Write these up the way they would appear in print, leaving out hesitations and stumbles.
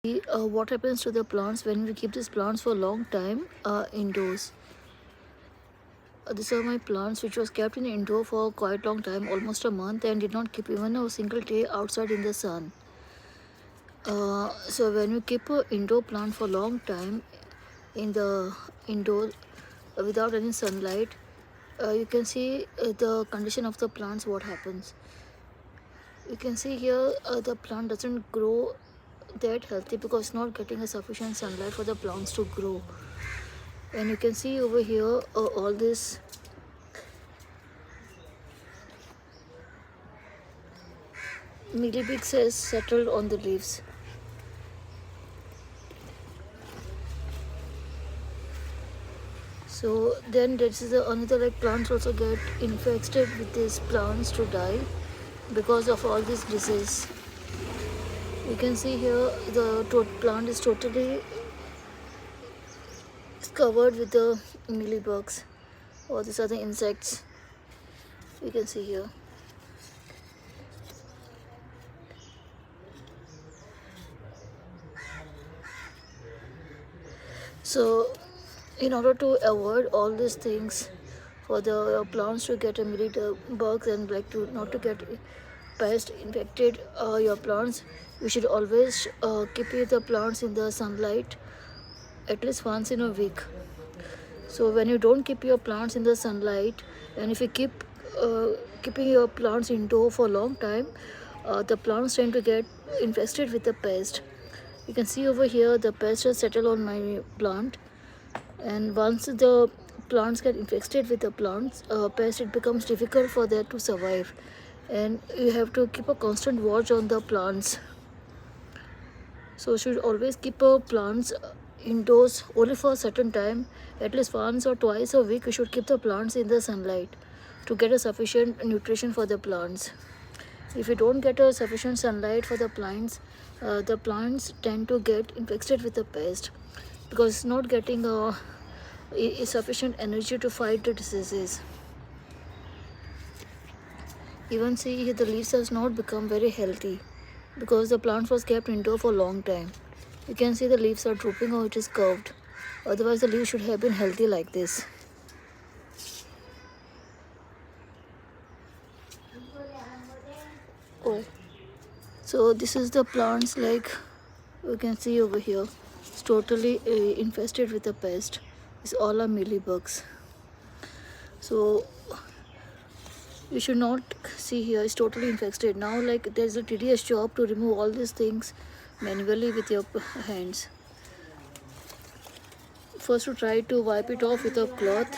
What happens to the plants when we keep these plants for a long time indoors. These are my plants which was kept in indoor for quite long time, almost a month, and did not keep even a single day outside in the sun. So when you keep a indoor plant for long time in the indoor without any sunlight, you can see the condition of the plants, what happens. You can see here the plant doesn't grow that healthy because it's not getting a sufficient sunlight for the plants to grow. And you can see over here all this millipedes has settled on the leaves. So then this is another, like, plants also get infected with these plants to die because of all this disease. You can see here the plant is totally covered with the mealybugs or these other insects. You can see here. So in order to avoid all these things, for the plants to get bugs and like to not to get pest infected your plants, you should always keep the plants in the sunlight at least once in a week. So when you don't keep your plants in the sunlight, and if you keep keeping your plants indoor for a long time, the plants tend to get infested with the pest. You can see over here the pest has settled on my plant, and once the plants get infested with the pest, it becomes difficult for them to survive, and you have to keep a constant watch on the plants. So you should always keep plants indoors only for a certain time, at least once or twice a week. You should keep the plants in the sunlight to get a sufficient nutrition for the plants. If you don't get a sufficient sunlight for the plants tend to get infected with the pest because it's not getting sufficient energy to fight the diseases. Even see the leaves has not become very healthy because the plant was kept indoor for a long time. You can see the leaves are drooping or it is curved. Otherwise the leaves should have been healthy like this. Oh. So this is the plants, like you can see over here. It's totally infested with a pest. It's all are mealybugs. So you should not see here, it's totally infested. Now, like, there's a tedious job to remove all these things manually with your hands. First, to try to wipe it off with a cloth.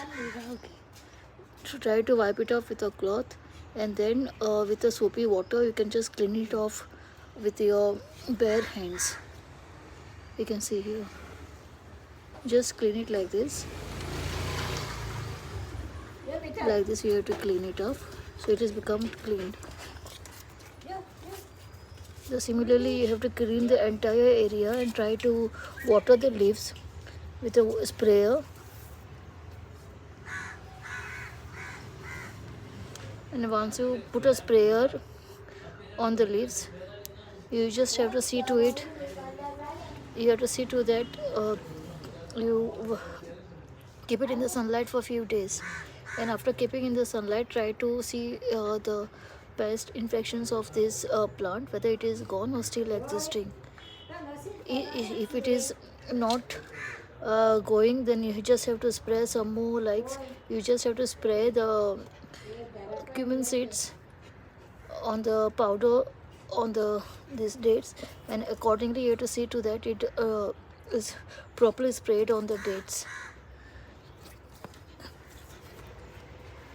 And then with the soapy water, you can just clean it off with your bare hands. You can see here. Just clean it like this. Like this, you have to clean it off. So it has become cleaned. So similarly, you have to clean the entire area and try to water the leaves with a sprayer. And once you put a sprayer on the leaves, you just have to see to it. You have to see to that you keep it in the sunlight for a few days. And after keeping in the sunlight, try to see the pest infections of this plant, whether it is gone or still existing. If it is not going, then you just have to spray some more, like you just have to spray the cumin seeds on the powder on these dates, and accordingly you have to see to that it is properly sprayed on the dates.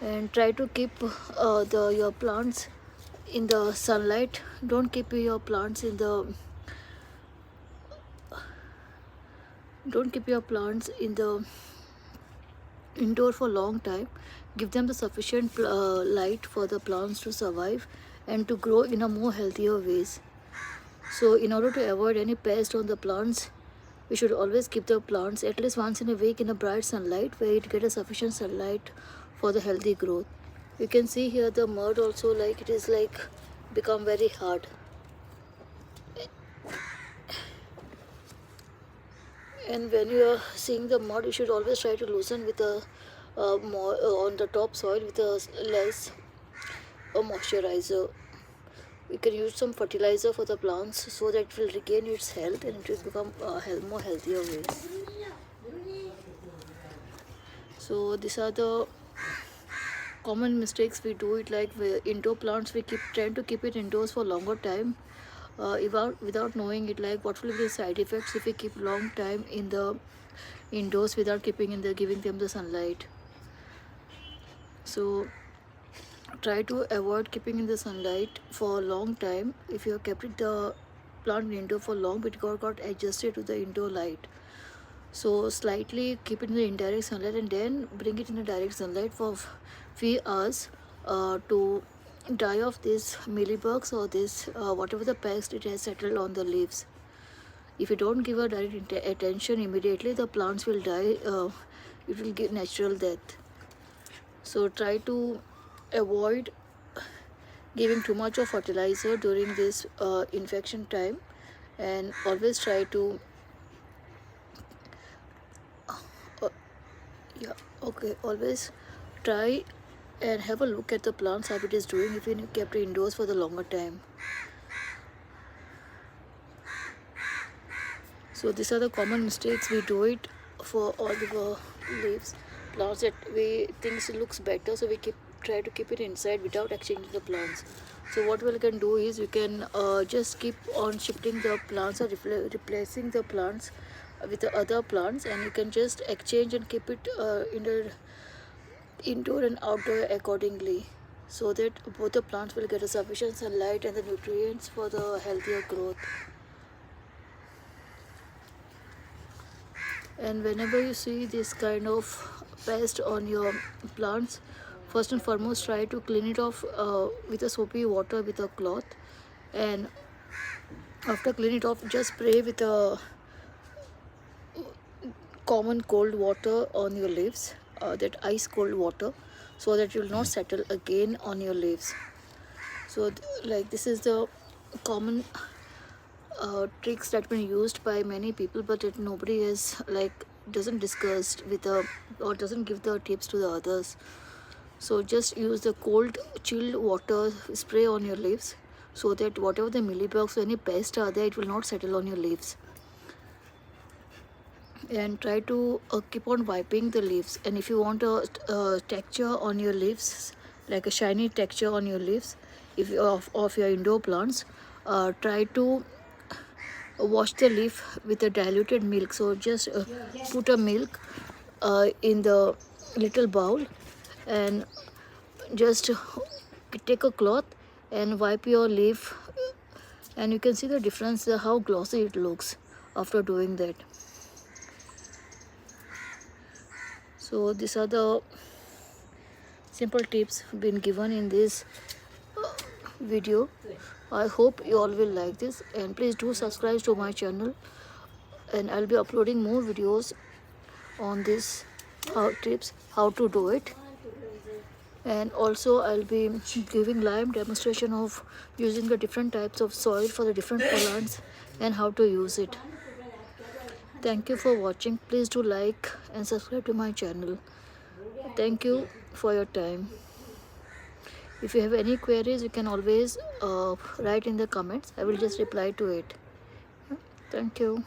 And try to keep your plants in the sunlight. Don't keep your plants in the indoor for long time. Give them the sufficient light for the plants to survive and to grow in a more healthier ways. So in order to avoid any pest on the plants, we should always keep the plants at least once in a week in a bright sunlight where it get a sufficient sunlight for the healthy growth. You can see here the mud also, like it is like become very hard. And when you are seeing the mud, you should always try to loosen with a more on the top soil with a less moisturizer. You can use some fertilizer for the plants so that it will regain its health and it will become more healthier ways. So these are the common mistakes we do. It like indoor plants, we keep trying to keep it indoors for longer time without knowing it, like what will be the side effects if we keep long time in the indoors without giving them the sunlight. So try to avoid keeping in the sunlight for a long time. If you have kept the plant indoor for long, it got adjusted to the indoor light. So slightly keep it in the indirect sunlight and then bring it in the direct sunlight for few hours to die off these mealybugs or this whatever the pest it has settled on the leaves. If you don't give a direct attention immediately, the plants will die. It will give natural death. So try to avoid giving too much of fertilizer during this infection time, and always try to always try and have a look at the plants how it is doing if you kept it indoors for the longer time. So these are the common mistakes we do it for all the leaves plants that we think looks better, so we try to keep it inside without exchanging the plants. So what we can do is you can just keep on shifting the plants or replacing the plants with the other plants, and you can just exchange and keep it indoor and outdoor accordingly, so that both the plants will get a sufficient sunlight and the nutrients for the healthier growth. And whenever you see this kind of pest on your plants, first and foremost try to clean it off with a soapy water with a cloth, and after cleaning it off just spray with a common cold water on your leaves, that ice cold water, so that it will not settle again on your leaves. So like this is the common tricks that been used by many people, but nobody is like doesn't discuss with or doesn't give the tips to the others. So just use the cold chilled water spray on your leaves, so that whatever the mealybugs or any pests are there, it will not settle on your leaves. And try to keep on wiping the leaves. And if you want a texture on your leaves, like a shiny texture on your leaves, if you of your indoor plants, try to wash the leaf with a diluted milk. So just put a milk in the little bowl and just take a cloth and wipe your leaf, and you can see the difference, how glossy it looks after doing that. So these are the simple tips been given in this video. I hope you all will like this, and please do subscribe to my channel, and I'll be uploading more videos on this tips how to do it. And also I'll be giving live demonstration of using the different types of soil for the different plants and how to use it. Thank you for watching. Please do like and subscribe to my channel. Thank you for your time. If you have any queries, you can always write in the comments. I will just reply to it. Thank you.